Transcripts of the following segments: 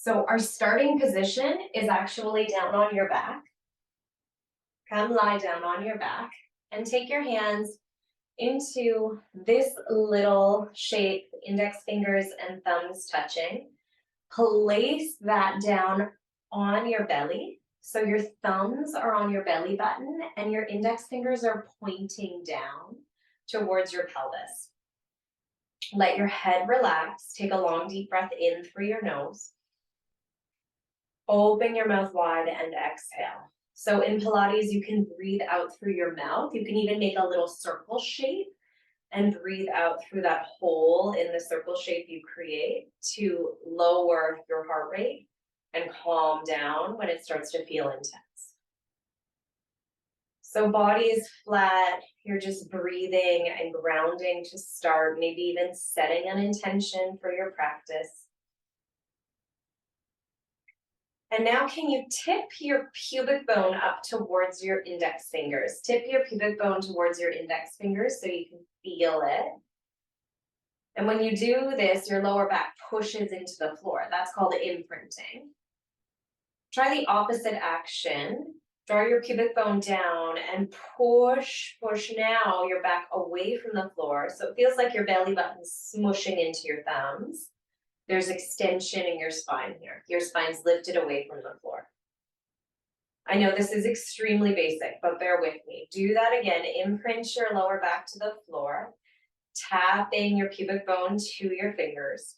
So our starting position is actually down on your back. Come lie down on your back and take your hands into this little shape, index fingers and thumbs touching. Place that down on your belly. So your thumbs are on your belly button and your index fingers are pointing down towards your pelvis. Let your head relax. Take a long, deep breath in through your nose. Open your mouth wide and exhale. So in Pilates, you can breathe out through your mouth. You can even make a little circle shape and breathe out through that hole in the circle shape you create to lower your heart rate and calm down when it starts to feel intense. So body is flat, you're just breathing and grounding to start, maybe even setting an intention for your practice. And now can you tip your pubic bone up towards your index fingers? Tip your pubic bone towards your index fingers so you can feel it. And when you do this, your lower back pushes into the floor. That's called imprinting. Try the opposite action. Draw your pubic bone down and push now your back away from the floor. So it feels like your belly button's smushing into your thumbs. There's extension in your spine here. Your spine's lifted away from the floor. I know this is extremely basic, but bear with me. Do that again. Imprint your lower back to the floor. Tapping your pubic bone to your fingers.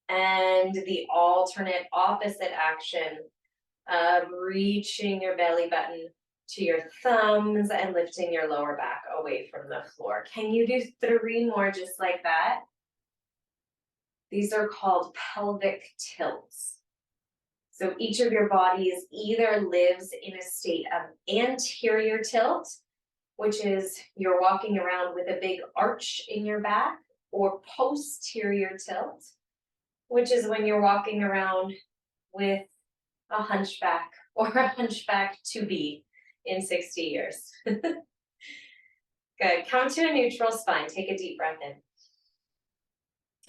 And the alternate opposite action of reaching your belly button to your thumbs and lifting your lower back away from the floor. Can you do 3 more just like that? These are called pelvic tilts. So each of your bodies either lives in a state of anterior tilt, which is you're walking around with a big arch in your back, or posterior tilt, which is when you're walking around with a hunchback or a hunchback to be in 60 years. Good. Come to a neutral spine. Take a deep breath in.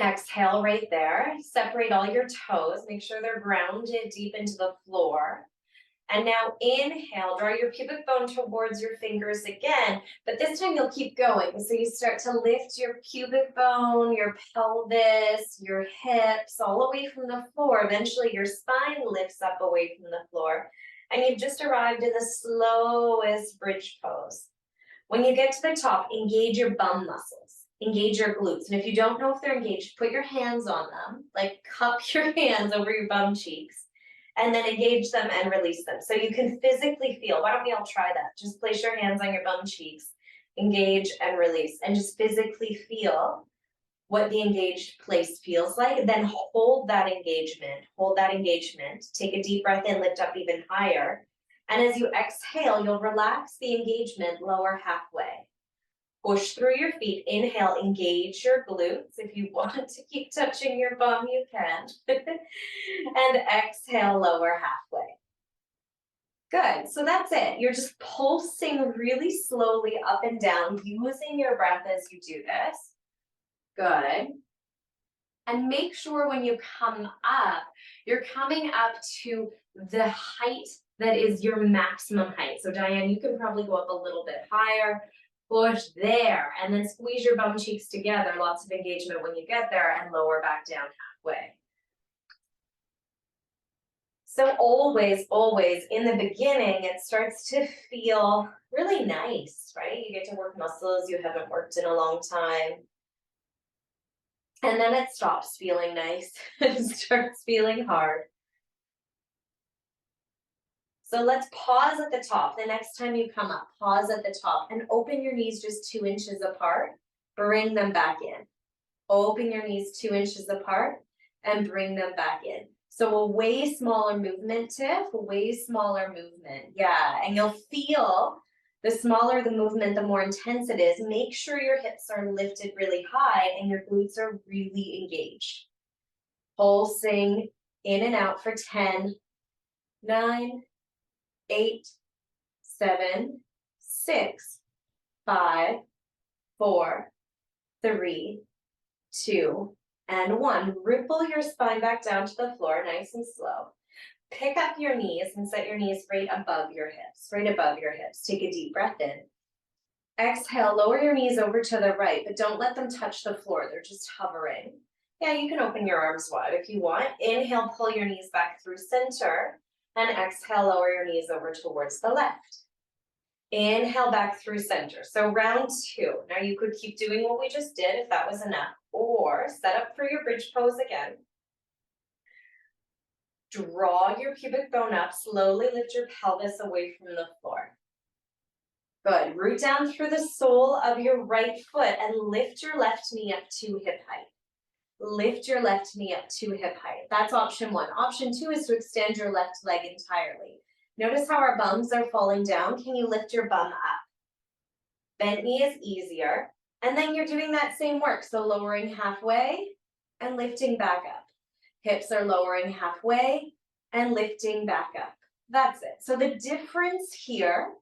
Exhale right there. Separate all your toes. Make sure they're grounded deep into the floor. And now inhale, draw your pubic bone towards your fingers again, but this time you'll keep going. So you start to lift your pubic bone, your pelvis, your hips, all away from the floor. Eventually your spine lifts up away from the floor, and you've just arrived in the slowest bridge pose. When you get to the top, engage your bum muscles, engage your glutes. And if you don't know if they're engaged, put your hands on them, like cup your hands over your bum cheeks. And then engage them and release them. So you can physically feel. Why don't we all try that? Just place your hands on your bum cheeks, engage and release, and just physically feel what the engaged place feels like. Then hold that engagement, take a deep breath in, lift up even higher. And as you exhale, you'll relax the engagement lower halfway. Push through your feet. Inhale, engage your glutes. If you want to keep touching your bum, you can. And exhale, lower halfway. Good. So that's it. You're just pulsing really slowly up and down, using your breath as you do this. Good. And make sure when you come up, you're coming up to the height that is your maximum height. So Diane, you can probably go up a little bit higher. Push there, and then squeeze your bum cheeks together. Lots of engagement when you get there, and lower back down halfway. So always, in the beginning, it starts to feel really nice, right? You get to work muscles you haven't worked in a long time. And then it stops feeling nice and starts feeling hard. So let's pause at the top. The next time you come up, pause at the top and open your knees just 2 inches apart. Bring them back in. Open your knees 2 inches apart and bring them back in. So a way smaller movement, Tiff, way smaller movement. Yeah, and you'll feel the smaller the movement, the more intense it is. Make sure your hips are lifted really high and your glutes are really engaged. Pulsing in and out for 10, 9, 8, 7, 6, 5, 4, 3, 2, And 1. Ripple your spine back down to the floor, nice and slow. Pick up your knees and set your knees right above your hips, right above your hips. Take a deep breath in. Exhale, lower your knees over to the right, but don't let them touch the floor. They're just hovering. Yeah, you can open your arms wide if you want. Inhale, pull your knees back through center. And exhale, lower your knees over towards the left. Inhale back through center. So round 2. Now you could keep doing what we just did if that was enough, or set up for your bridge pose again. Draw your pubic bone up, slowly lift your pelvis away from the floor. Good, root down through the sole of your right foot and lift your left knee up to hip height. Lift your left knee up to hip height. That's option 1. Option 2 is to extend your left leg entirely. Notice how our bums are falling down. Can you lift your bum up? Bent knee is easier. And then you're doing that same work. So lowering halfway and lifting back up. Hips are lowering halfway and lifting back up. That's it. So the difference here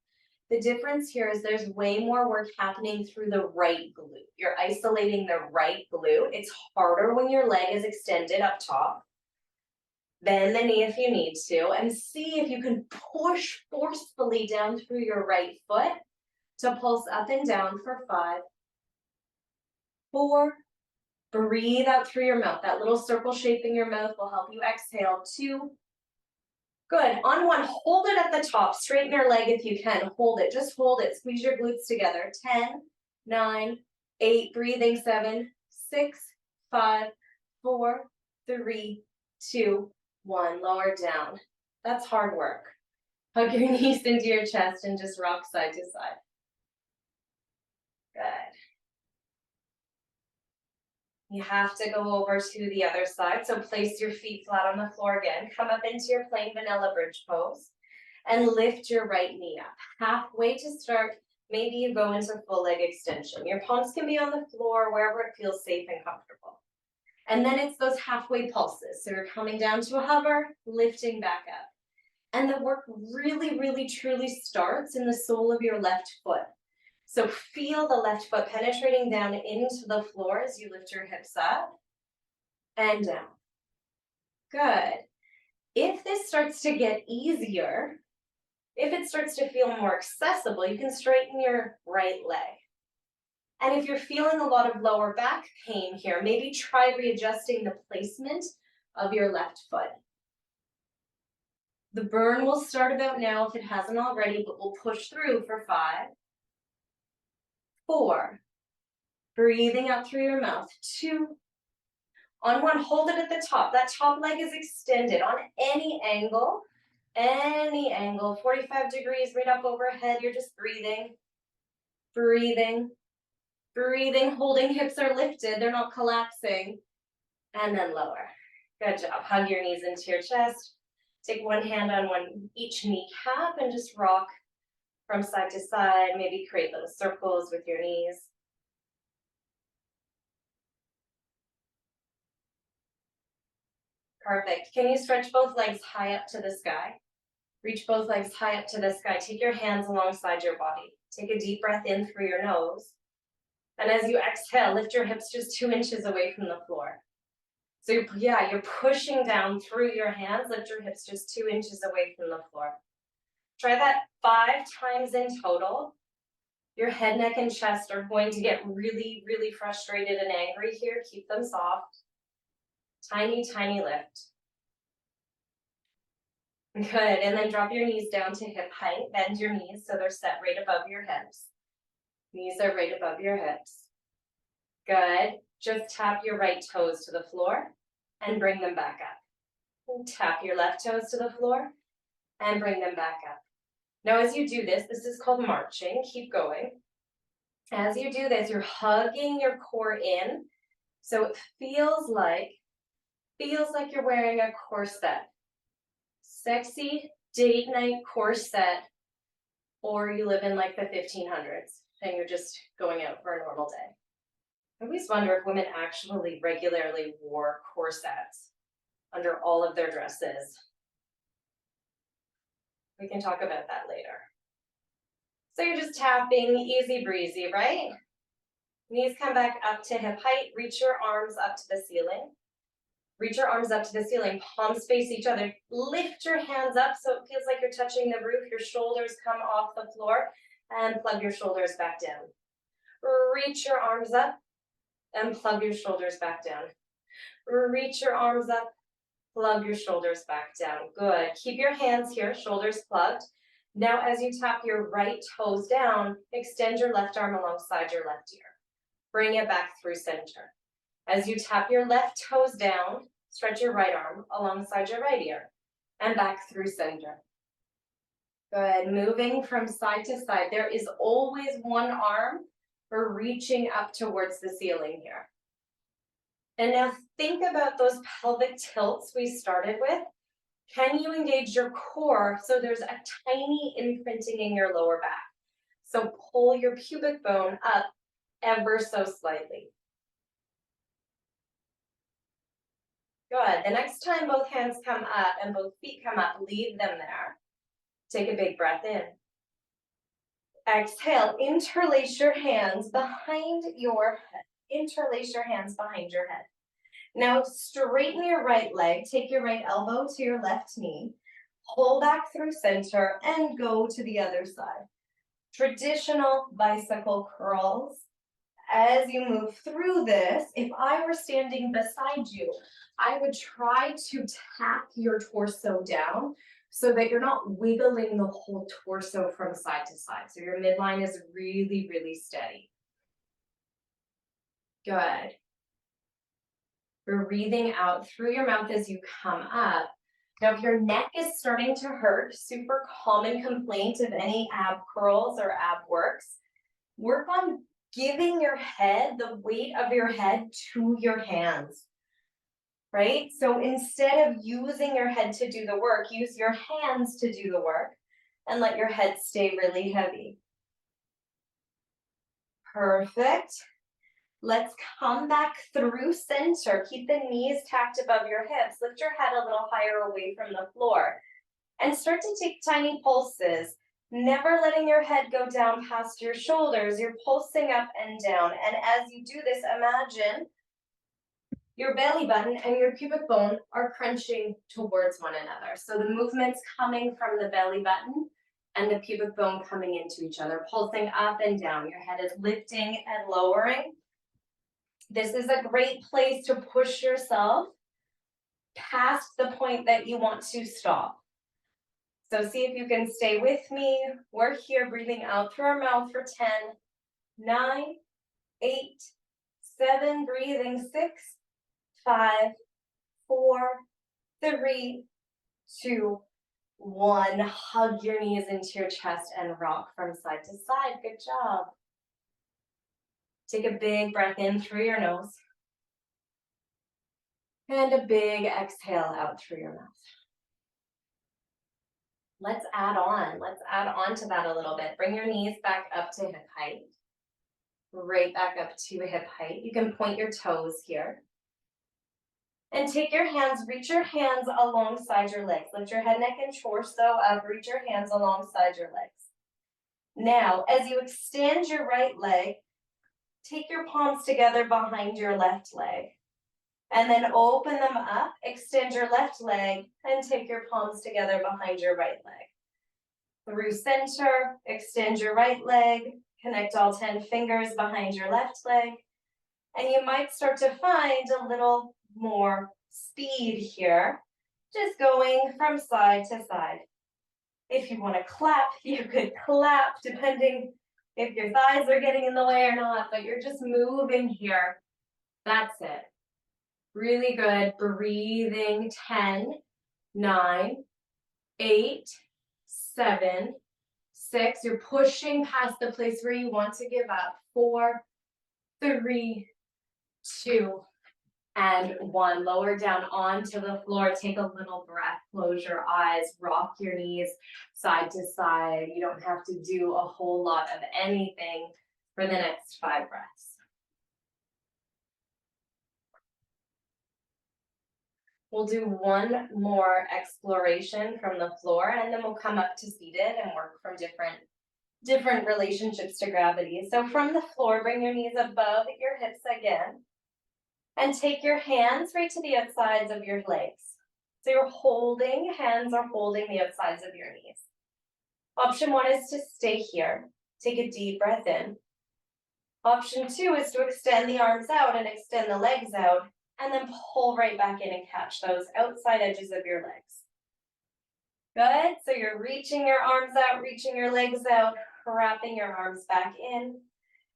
is there's way more work happening through the right glute. You're isolating the right glute. It's harder when your leg is extended up top. Bend the knee if you need to, and see if you can push forcefully down through your right foot to pulse up and down for 5, 4, breathe out through your mouth. That little circle shape in your mouth will help you exhale. 2, good. On 1, hold it at the top. Straighten your leg if you can. Hold it. Just hold it. Squeeze your glutes together. 10, 9, 8. Breathing. 7, 6, 5, 4, 3, 2, 1. Lower down. That's hard work. Hug your knees into your chest and just rock side to side. Good. You have to go over to the other side. So place your feet flat on the floor again. Come up into your plain vanilla bridge pose and lift your right knee up. Halfway to start, maybe you go into full leg extension. Your palms can be on the floor, wherever it feels safe and comfortable. And then it's those halfway pulses. So you're coming down to a hover, lifting back up. And the work really, really, truly starts in the sole of your left foot. So feel the left foot penetrating down into the floor as you lift your hips up and down. Good. If this starts to get easier, if it starts to feel more accessible, you can straighten your right leg. And if you're feeling a lot of lower back pain here, maybe try readjusting the placement of your left foot. The burn will start about now if it hasn't already, but we'll push through for 5, 4, breathing out through your mouth. 2, on 1, hold it at the top. That top leg is extended on any angle, 45 degrees right up overhead. You're just breathing, breathing, breathing, holding hips are lifted. They're not collapsing. And then lower. Good job. Hug your knees into your chest. Take one hand on each kneecap and just rock from side to side. Maybe create little circles with your knees. Perfect. Can you stretch both legs high up to the sky? Reach both legs high up to the sky. Take your hands alongside your body. Take a deep breath in through your nose. And as you exhale, lift your hips just 2 inches away from the floor. So you're pushing down through your hands. Lift your hips just 2 inches away from the floor. Try that 5 times in total. Your head, neck, and chest are going to get really, really frustrated and angry here. Keep them soft. Tiny, tiny lift. Good, and then drop your knees down to hip height. Bend your knees so they're set right above your hips. Knees are right above your hips. Good, just tap your right toes to the floor and bring them back up. And tap your left toes to the floor and bring them back up. Now as you do this is called marching. Keep going. As you do this, you're hugging your core in. So it feels like you're wearing a corset. Sexy date night corset, or you live in like the 1500s and you're just going out for a normal day. I always wonder if women actually regularly wore corsets under all of their dresses. We can talk about that later. So you're just tapping, easy breezy, right? Knees come back up to hip height. Reach your arms up to the ceiling. Reach your arms up to the ceiling. Palms face each other. Lift your hands up so it feels like you're touching the roof. Your shoulders come off the floor and plug your shoulders back down. Reach your arms up and plug your shoulders back down. Reach your arms up, plug your shoulders back down. Good. Keep your hands here, shoulders plugged. Now, as you tap your right toes down, extend your left arm alongside your left ear. Bring it back through center. As you tap your left toes down, stretch your right arm alongside your right ear and back through center. Good. Moving from side to side. There is always one arm for reaching up towards the ceiling here. And now think about those pelvic tilts we started with. Can you engage your core so there's a tiny imprinting in your lower back? So pull your pubic bone up ever so slightly. Good. The next time both hands come up and both feet come up, leave them there. Take a big breath in. Exhale, interlace your hands behind your head. Interlace your hands behind your head. Now straighten your right leg, take your right elbow to your left knee, pull back through center and go to the other side. Traditional bicycle curls. As you move through this, if I were standing beside you, I would try to tap your torso down so that you're not wiggling the whole torso from side to side. So your midline is really, really steady. Good. Breathing out through your mouth as you come up. Now, if your neck is starting to hurt, super common complaint of any ab curls or ab works, work on giving your head, the weight of your head to your hands, right? So instead of using your head to do the work, use your hands to do the work and let your head stay really heavy. Perfect. Let's come back through center. Keep the knees tacked above your hips. Lift your head a little higher away from the floor. And start to take tiny pulses. Never letting your head go down past your shoulders. You're pulsing up and down. And as you do this, imagine your belly button and your pubic bone are crunching towards one another. So the movement's coming from the belly button and the pubic bone coming into each other, pulsing up and down. Your head is lifting and lowering. This is a great place to push yourself past the point that you want to stop. So see if you can stay with me. We're here breathing out through our mouth for 10, 9, 8, 7, breathing 6, 5, 4, 3, 2, 1. Hug your knees into your chest and rock from side to side. Good job. Take a big breath in through your nose. And a big exhale out through your mouth. Let's add on to that a little bit. Bring your knees back up to hip height. Right back up to hip height. You can point your toes here. And take your hands, reach your hands alongside your legs. Lift your head, neck, and torso up. Reach your hands alongside your legs. Now, as you extend your right leg, take your palms together behind your left leg. And then open them up, extend your left leg, and take your palms together behind your right leg. Through center, extend your right leg, connect all 10 fingers behind your left leg, and you might start to find a little more speed here, just going from side to side. If you want to clap, you could clap, depending if your thighs are getting in the way or not, but you're just moving here. That's it. Really good. Breathing 10, 9, 8, 7, 6. You're pushing past the place where you want to give up. 4, 3, 2, and 1. Lower down onto the floor. Take a little breath. Close your eyes. Rock your knees side to side. You don't have to do a whole lot of anything for the next 5 breaths. We'll do one more exploration from the floor, and then we'll come up to seated and work from different different relationships to gravity. So from the floor, bring your knees above your hips again. And take your hands right to the outsides of your legs. So you're holding, hands are holding the outsides of your knees. Option 1 is to stay here. Take a deep breath in. Option 2 is to extend the arms out and extend the legs out, and then pull right back in and catch those outside edges of your legs. Good, so you're reaching your arms out, reaching your legs out, wrapping your arms back in.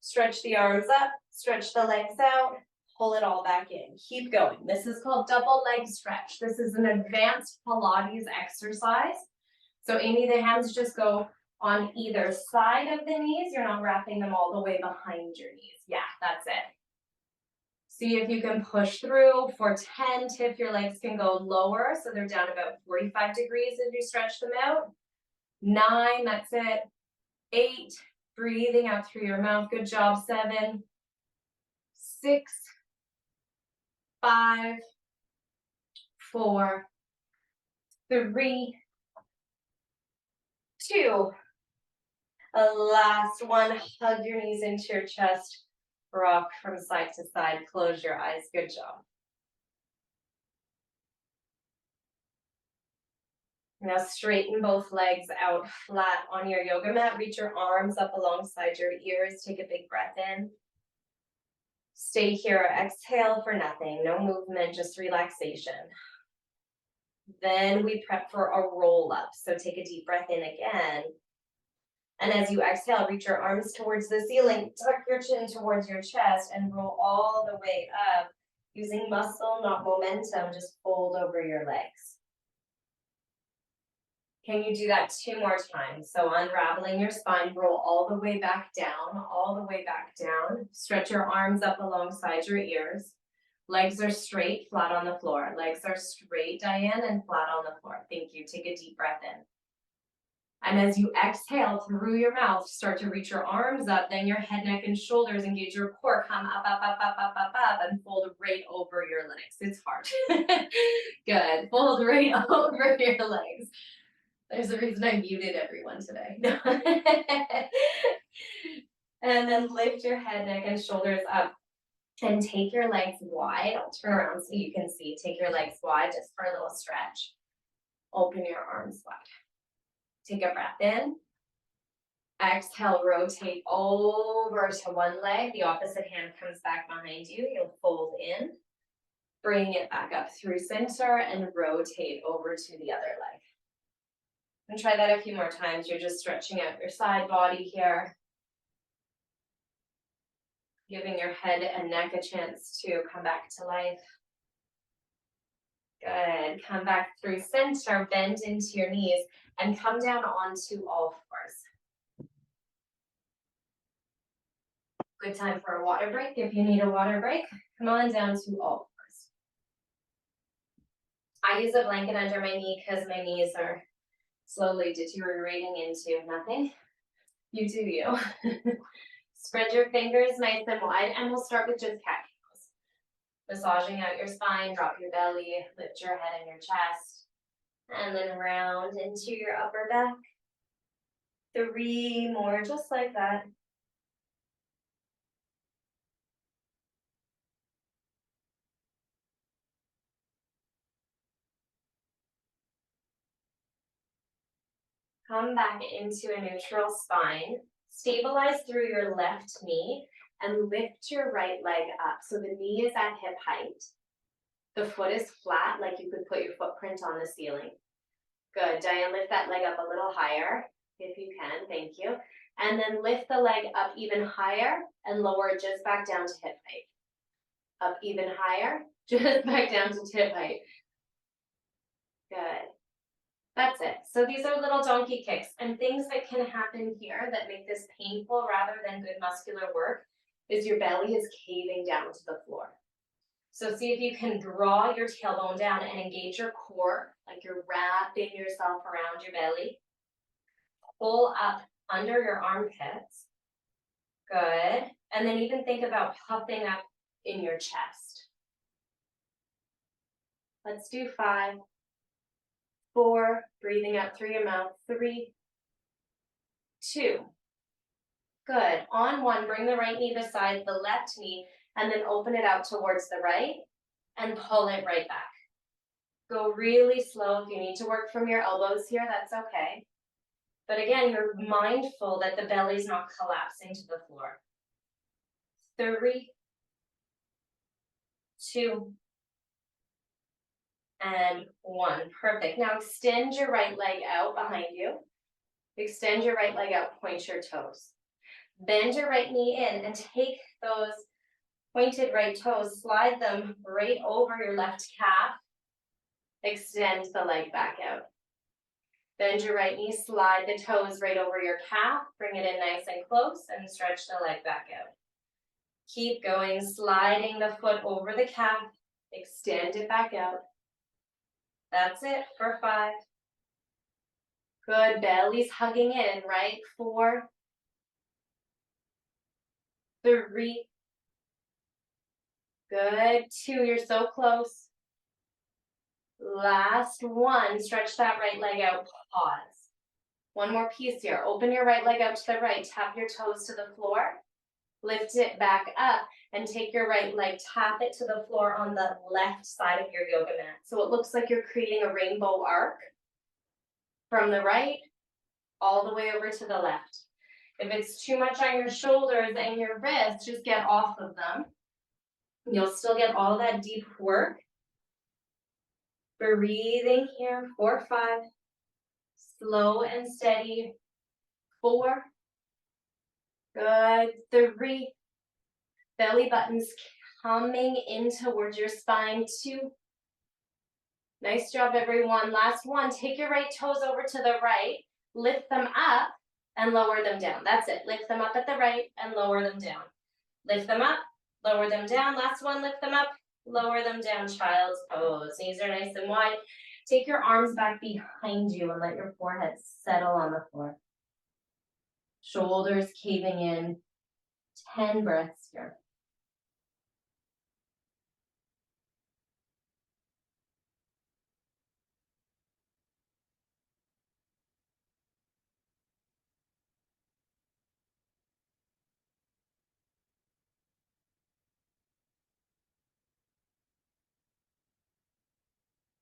Stretch the arms up, stretch the legs out, pull it all back in. Keep going. This is called double leg stretch. This is an advanced Pilates exercise. So Amy, the hands just go on either side of the knees. You're not wrapping them all the way behind your knees. Yeah, that's it. See if you can push through. For 10, tip your legs can go lower, so they're down about 45 degrees as you stretch them out. 9, that's it. 8, breathing out through your mouth. Good job. 7, 6, 5, 4, 3, 2. A last one. Hug your knees into your chest. Rock from side to side. Close your eyes. Good job. Now straighten both legs out flat on your yoga mat. Reach your arms up alongside your ears. Take a big breath in. Stay here. Exhale for nothing. No movement, just relaxation. Then we prep for a roll up. So take a deep breath in again. And as you exhale, reach your arms towards the ceiling, tuck your chin towards your chest, and roll all the way up. Using muscle, not momentum, just fold over your legs. Can you do that 2 more times? So unraveling your spine, roll all the way back down, all the way back down. Stretch your arms up alongside your ears. Legs are straight, flat on the floor. Legs are straight, Diane, and flat on the floor. Thank you. Take a deep breath in. And as you exhale through your mouth, start to reach your arms up, then your head, neck, and shoulders, engage your core, come up, up, up, up, up, up, up, and fold right over your legs. It's hard. Good. Fold right over your legs. There's a reason I muted everyone today. And then lift your head, neck, and shoulders up. And take your legs wide. I'll turn around so you can see. Take your legs wide just for a little stretch. Open your arms wide. Take a breath in. Exhale, rotate over to one leg. The opposite hand comes back behind you. You'll fold in. Bring it back up through center and rotate over to the other leg. And try that a few more times. You're just stretching out your side body here. Giving your head and neck a chance to come back to life. Good. Come back through center, bend into your knees, and come down onto all fours. Good time for a water break. If you need a water break, come on down to all fours. I use a blanket under my knee because my knees are slowly deteriorating into nothing. You do you. Spread your fingers nice and wide, and we'll start with just cat cows. Massaging out your spine, drop your belly, lift your head and your chest, and then round into your upper back. 3 more, just like that. Come back into a neutral spine. Stabilize through your left knee and lift your right leg up. So the knee is at hip height. The foot is flat, like you could put your footprint on the ceiling. Good. Diane, lift that leg up a little higher, if you can. Thank you. And then lift the leg up even higher and lower it just back down to hip height. Up even higher, just back down to hip height. Good. That's it. So these are little donkey kicks, and things that can happen here that make this painful rather than good muscular work is your belly is caving down to the floor. So see if you can draw your tailbone down and engage your core, like you're wrapping yourself around your belly. Pull up under your armpits. Good. And then even think about puffing up in your chest. Let's do 5, 4, breathing out through your mouth. 3, 2, Good. On one, bring the right knee beside the left knee and then open it out towards the right and pull it right back. Go really slow. If you need to work from your elbows here, that's okay. But again, you're mindful that the belly's not collapsing to the floor. 3, 2, and 1. Perfect. Now extend your right leg out behind you. Extend your right leg out, point your toes. Bend your right knee in and take those pointed right toes, slide them right over your left calf. Extend the leg back out. Bend your right knee, slide the toes right over your calf, bring it in nice and close, and stretch the leg back out. Keep going, sliding the foot over the calf, extend it back out. That's it for 5. Good, belly's hugging in, right? 4, 3, good, 2, you're so close. Last 1, stretch that right leg out, pause. One more piece here, open your right leg out to the right, tap your toes to the floor, lift it back up, and take your right leg, tap it to the floor on the left side of your yoga mat. So it looks like you're creating a rainbow arc from the right all the way over to the left. If it's too much on your shoulders and your wrists, just get off of them. You'll still get all that deep work. Breathing here, 4, 5. Slow and steady, 4. Good, 3. Belly buttons coming in towards your spine, 2. Nice job, everyone. Last 1, take your right toes over to the right, lift them up and lower them down. That's it, lift them up at the right and lower them down. Lift them up, lower them down. Last 1, lift them up, lower them down, child's pose. Knees are nice and wide. Take your arms back behind you and let your forehead settle on the floor. Shoulders caving in. 10 breaths here.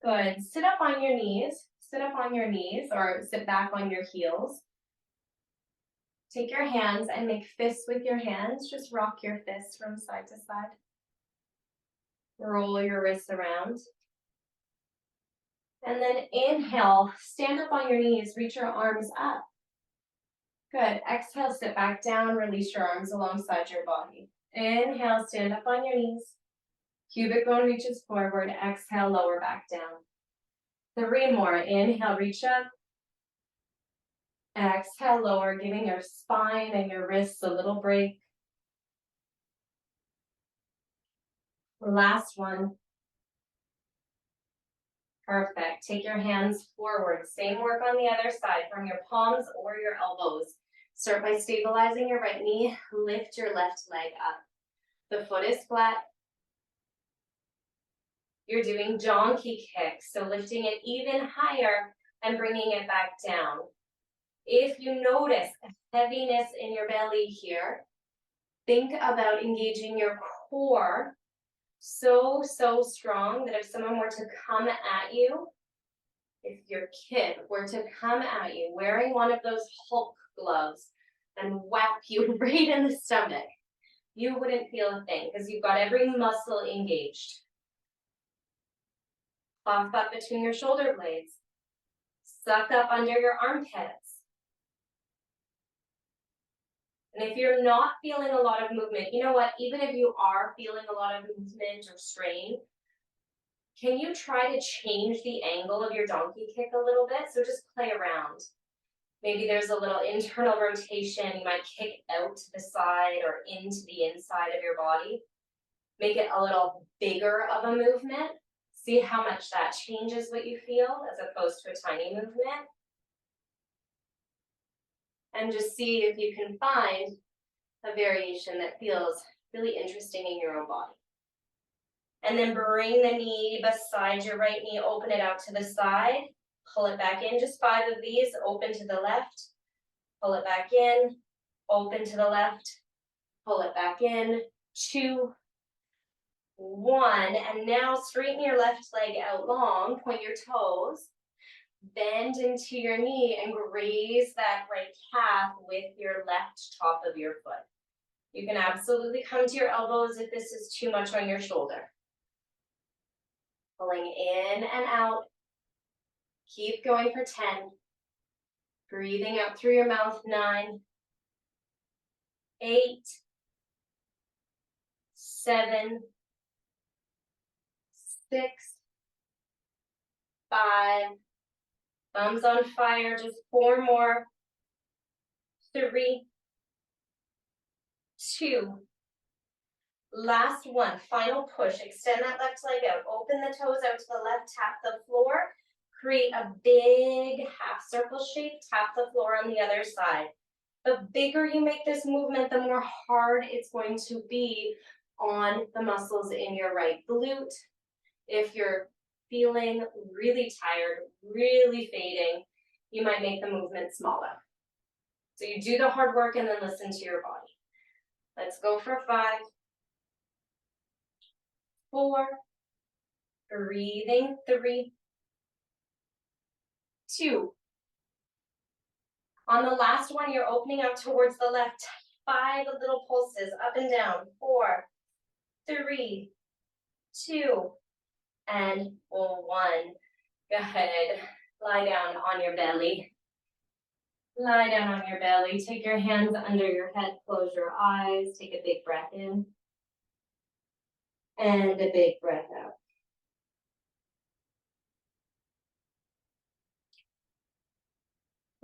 Good. Sit up on your knees. Sit up on your knees or sit back on your heels. Take your hands and make fists with your hands. Just rock your fists from side to side. Roll your wrists around. And then inhale, stand up on your knees, reach your arms up. Good. Exhale, sit back down, release your arms alongside your body. Inhale, stand up on your knees. Pubic bone reaches forward. Exhale, lower back down. 3 more. Inhale, reach up. Exhale, lower, giving your spine and your wrists a little break. Last 1. Perfect. Take your hands forward. Same work on the other side from your palms or your elbows. Start by stabilizing your right knee. Lift your left leg up. The foot is flat. You're doing donkey kicks, so lifting it even higher and bringing it back down. If you notice a heaviness in your belly here, think about engaging your core so strong that if someone were to come at you, if your kid were to come at you wearing one of those Hulk gloves and whap you right in the stomach, you wouldn't feel a thing because you've got every muscle engaged. Cough up between your shoulder blades. Suck up under your armpits. And if you're not feeling a lot of movement, you know what, even if you are feeling a lot of movement or strain, can you try to change the angle of your donkey kick a little bit? So just play around. Maybe there's a little internal rotation. You might kick out to the side or into the inside of your body. Make it a little bigger of a movement. See how much that changes what you feel as opposed to a tiny movement. And just see if you can find a variation that feels really interesting in your own body. And then bring the knee beside your right knee, open it out to the side, pull it back in, just 5 of these, open to the left, pull it back in, Open to the left, pull it back in, 2, 1, and now straighten your left leg out long, point your toes, bend into your knee and graze that right calf with your left top of your foot. You can absolutely come to your elbows if this is too much on your shoulder. Pulling in and out. Keep going for 10. Breathing out through your mouth, 9, 8, 7, 6, 5, thumbs on fire, just 4 more, 3, 2, last one, final push, extend that left leg out, open the toes out to the left, tap the floor, create a big half circle shape, tap the floor on the other side. The bigger you make this movement, the more hard it's going to be on the muscles in your right glute. If you're feeling really tired, really fading, you might make the movement smaller. So you do the hard work and then listen to your body. Let's go for 5, 4, breathing, 3, 2. On the last one, you're opening out towards the left. 5 little pulses up and down. 4, 3, 2, and 1. Good. Lie down on your belly. Lie down on your belly. Take your hands under your head. Close your eyes. Take a big breath in. And a big breath out.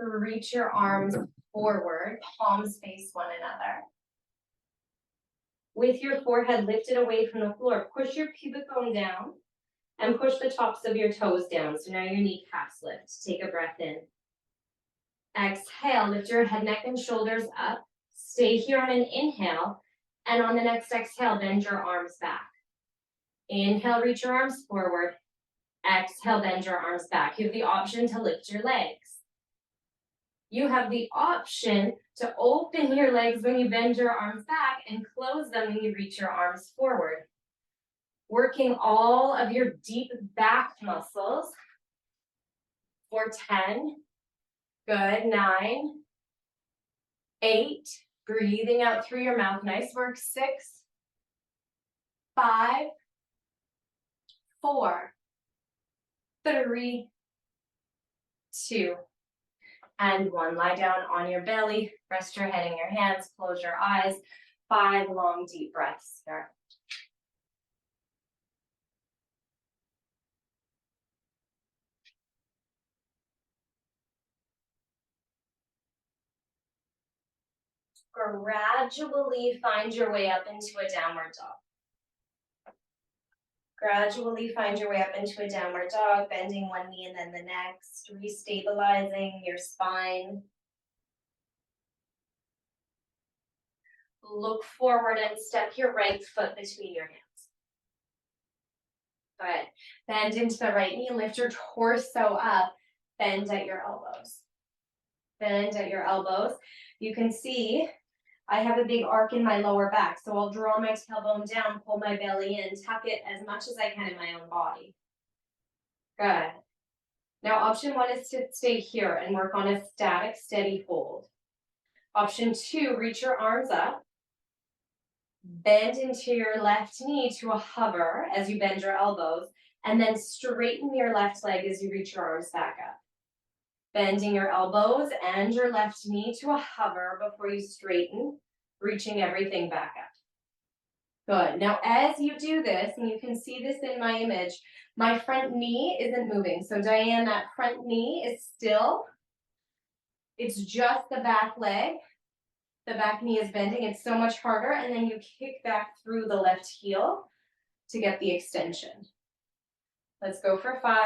Reach your arms forward, palms face one another. With your forehead lifted away from the floor, push your pubic bone down and push the tops of your toes down. So now your kneecaps lift. Take a breath in. Exhale, lift your head, neck, and shoulders up. Stay here on an inhale, and on the next exhale, bend your arms back. Inhale, reach your arms forward. Exhale, bend your arms back. You have the option to lift your legs. You have the option to open your legs when you bend your arms back and close them when you reach your arms forward. Working all of your deep back muscles for 10. Good, 9, 8, breathing out through your mouth. Nice work. 6, 5, 4, 3, 2, and 1. Lie down on your belly, rest your head in your hands, close your eyes. 5 long, deep breaths here. Gradually find your way up into a downward dog. Gradually find your way up into a downward dog, bending one knee and then the next, restabilizing your spine. Look forward and step your right foot between your hands. Good. Bend into the right knee, lift your torso up, bend at your elbows. Bend at your elbows. You can see I have a big arc in my lower back, so I'll draw my tailbone down, pull my belly in, tuck it as much as I can in my own body. Good. Now option 1 is to stay here and work on a static, steady hold. Option 2, reach your arms up, bend into your left knee to a hover as you bend your elbows, and then straighten your left leg as you reach your arms back up. Bending your elbows and your left knee to a hover before you straighten, reaching everything back up. Good. Now, as you do this, and you can see this in my image, my front knee isn't moving. So Diane, that front knee is still, it's just the back leg. The back knee is bending. It's so much harder. And then you kick back through the left heel to get the extension. Let's go for 5,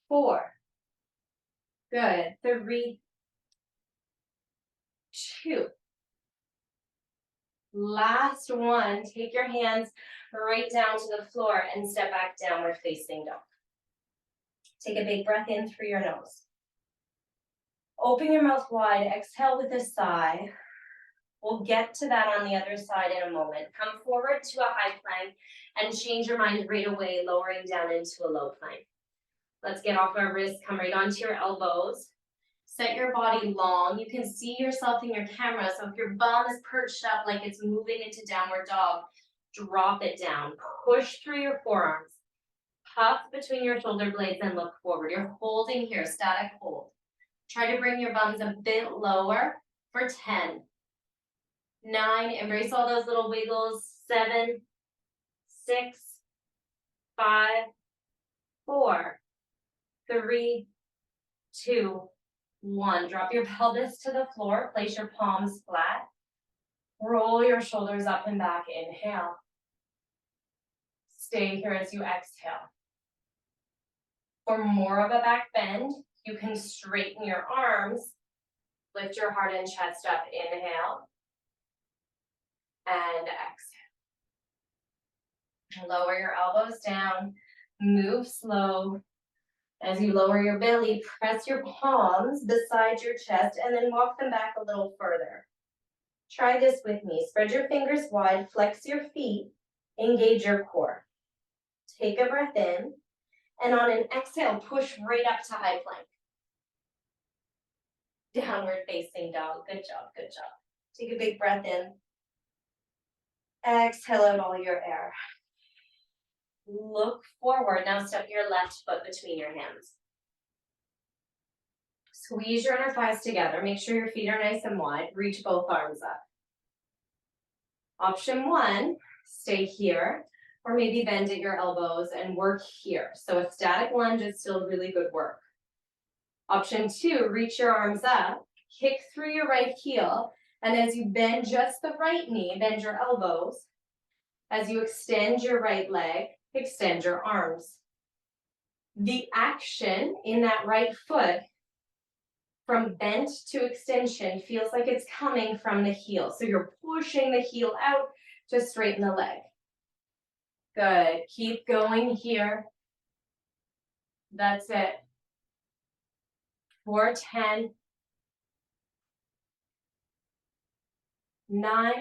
4. Good. 3, 2. Last one. Take your hands right down to the floor and step back downward facing dog. Take a big breath in through your nose. Open your mouth wide, exhale with a sigh. We'll get to that on the other side in a moment. Come forward to a high plank and change your mind right away, lowering down into a low plank. Let's get off our wrists, come right onto your elbows. Set your body long. You can see yourself in your camera, so if your bum is perched up like it's moving into downward dog, drop it down. Push through your forearms. Puff between your shoulder blades and look forward. You're holding here, static hold. Try to bring your bums a bit lower for 10, 9, embrace all those little wiggles, 7, 6, 5, 4, 3, 2, 1. Drop your pelvis to the floor, place your palms flat. Roll your shoulders up and back, inhale. Stay here as you exhale. For more of a back bend, you can straighten your arms, lift your heart and chest up, inhale, and exhale. Lower your elbows down, move slow. As you lower your belly, press your palms beside your chest and then walk them back a little further. Try this with me. Spread your fingers wide, flex your feet, engage your core. Take a breath in, and on an exhale, push right up to high plank. Downward facing dog. Good job, good job. Take a big breath in. Exhale out all your air. Look forward. Now step your left foot between your hands. Squeeze your inner thighs together. Make sure your feet are nice and wide. Reach both arms up. Option 1, stay here, or maybe bend at your elbows and work here. So a static lunge is still really good work. Option 2, reach your arms up, kick through your right heel, and as you bend just the right knee, bend your elbows. As you extend your right leg, extend your arms. The action in that right foot from bent to extension feels like it's coming from the heel. So you're pushing the heel out to straighten the leg. Good. Keep going here. That's it. For 10, 9,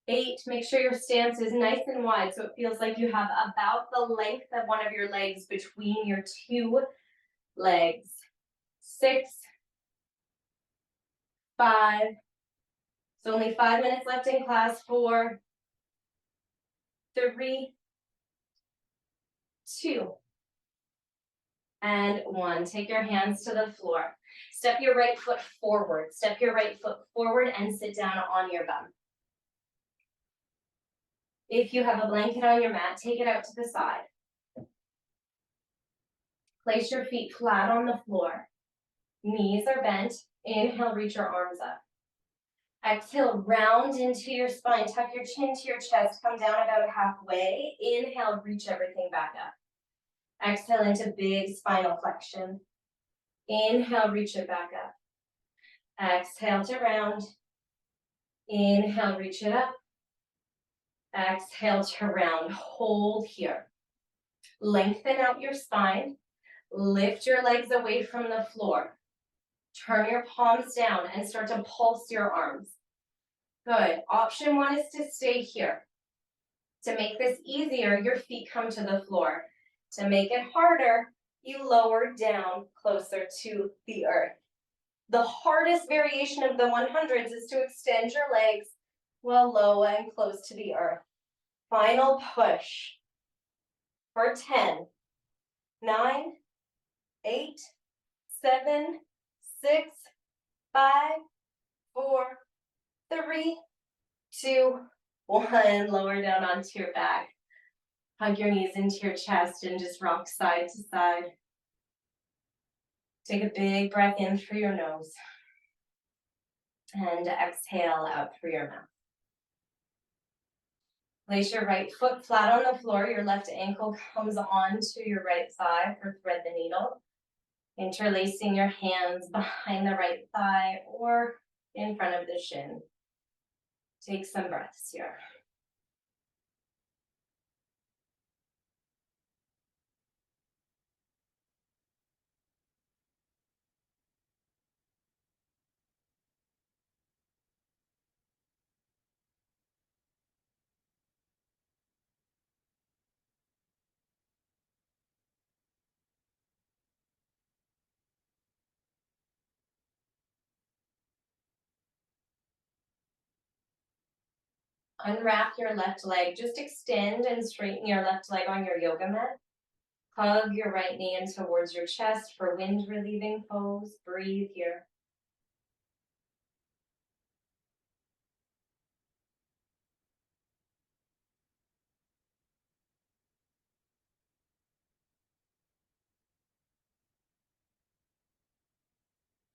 8. Make sure your stance is nice and wide so it feels like you have about the length of one of your legs between your two legs. 6, 5. It's only 5 minutes left in class. 4, 3, 2, and 1. Take your hands to the floor. Step your right foot forward. Step your right foot forward and sit down on your bum. If you have a blanket on your mat, take it out to the side. Place your feet flat on the floor. Knees are bent. Inhale, reach your arms up. Exhale, round into your spine. Tuck your chin to your chest. Come down about halfway. Inhale, reach everything back up. Exhale into big spinal flexion. Inhale, reach it back up. Exhale to round. Inhale, reach it up. Exhale to round. Hold here. Lengthen out your spine. Lift your legs away from the floor. Turn your palms down and start to pulse your arms. Good. Option 1 is to stay here. To make this easier, your feet come to the floor. To make it harder, you lower down closer to the earth. The hardest variation of the 100s is to extend your legs while low and close to the earth. Final push for 10, 9, 8, 7, 6, 5, 4, 3, 2, 1. Lower down onto your back. Hug your knees into your chest and just rock side to side. Take a big breath in through your nose. And exhale out through your mouth. Place your right foot flat on the floor. Your left ankle comes onto your right thigh for thread the needle. Interlacing your hands behind the right thigh or in front of the shin. Take some breaths here. Unwrap your left leg. Just extend and straighten your left leg on your yoga mat. Hug your right knee in towards your chest for wind relieving pose. Breathe here.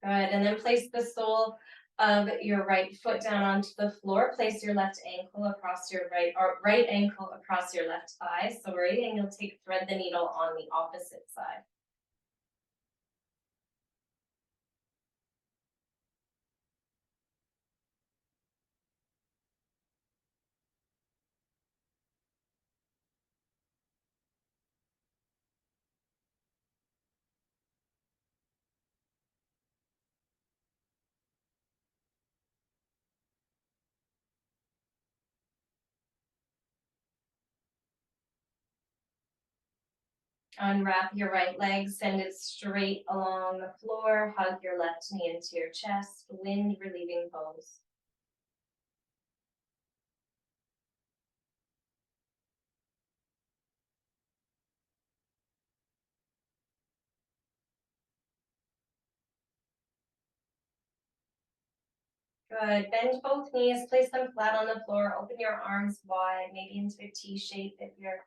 Good, and then place the sole of your right foot down onto the floor. Place your left ankle across your right ankle across your left thigh. Sorry, and you'll thread the needle on the opposite side. Unwrap your right leg, send it straight along the floor. Hug your left knee into your chest. Wind relieving pose. Good. Bend both knees, place them flat on the floor. Open your arms wide, maybe into a T shape if you're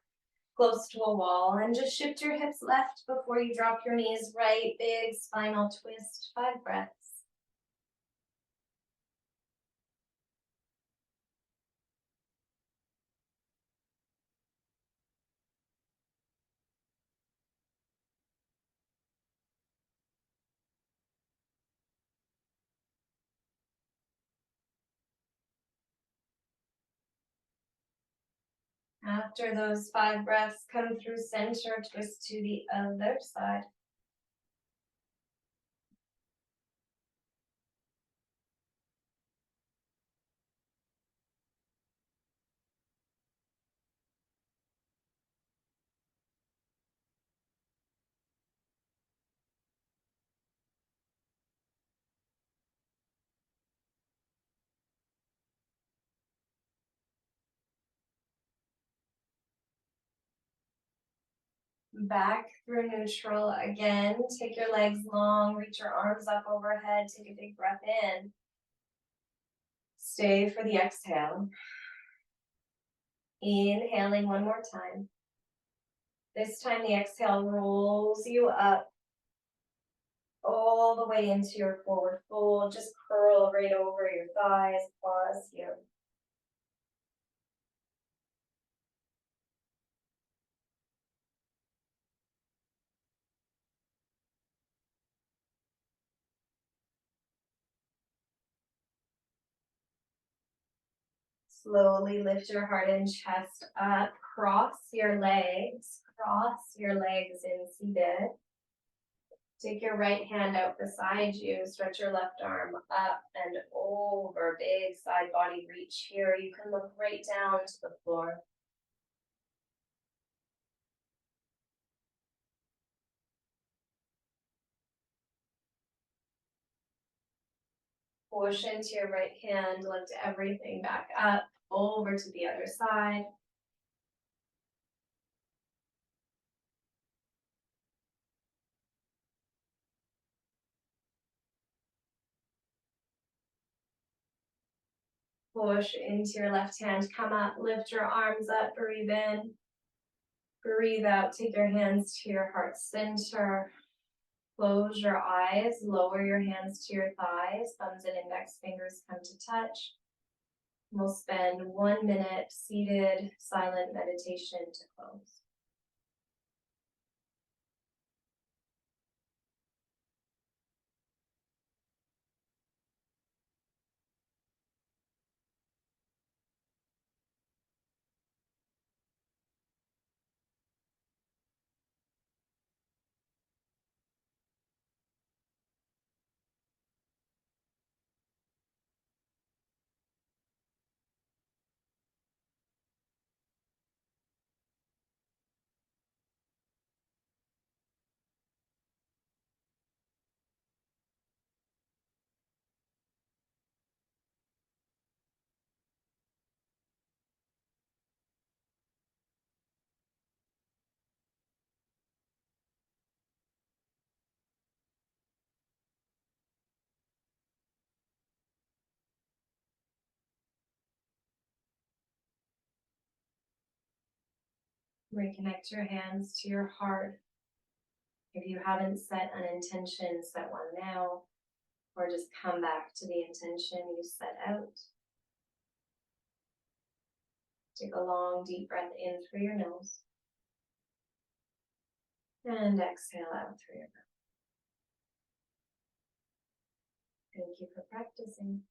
close to a wall. And just shift your hips left before you drop your knees right. Big spinal twist. 5 breaths. After those 5 breaths, come through center, twist to the other side. Back through neutral again. Take your legs long, reach your arms up overhead. Take a big breath in. Stay for the exhale. Inhaling one more time. This time the exhale rolls you up all the way into your forward fold. Just curl right over your thighs. Pause here. Slowly lift your heart and chest up. Cross your legs. Cross your legs in seated. Take your right hand out beside you. Stretch your left arm up and over. Big side body reach here. You can look right down to the floor. Push into your right hand. Lift everything back up. Over to the other side. Push into your left hand. Come up. Lift your arms up. Breathe in. Breathe out. Take your hands to your heart center. Close your eyes, lower your hands to your thighs, thumbs and index fingers come to touch. We'll spend 1 minute seated, silent meditation to close. Reconnect your hands to your heart. If you haven't set an intention, set one now, or just come back to the intention you set out. Take a long, deep breath in through your nose. And exhale out through your mouth. Thank you for practicing.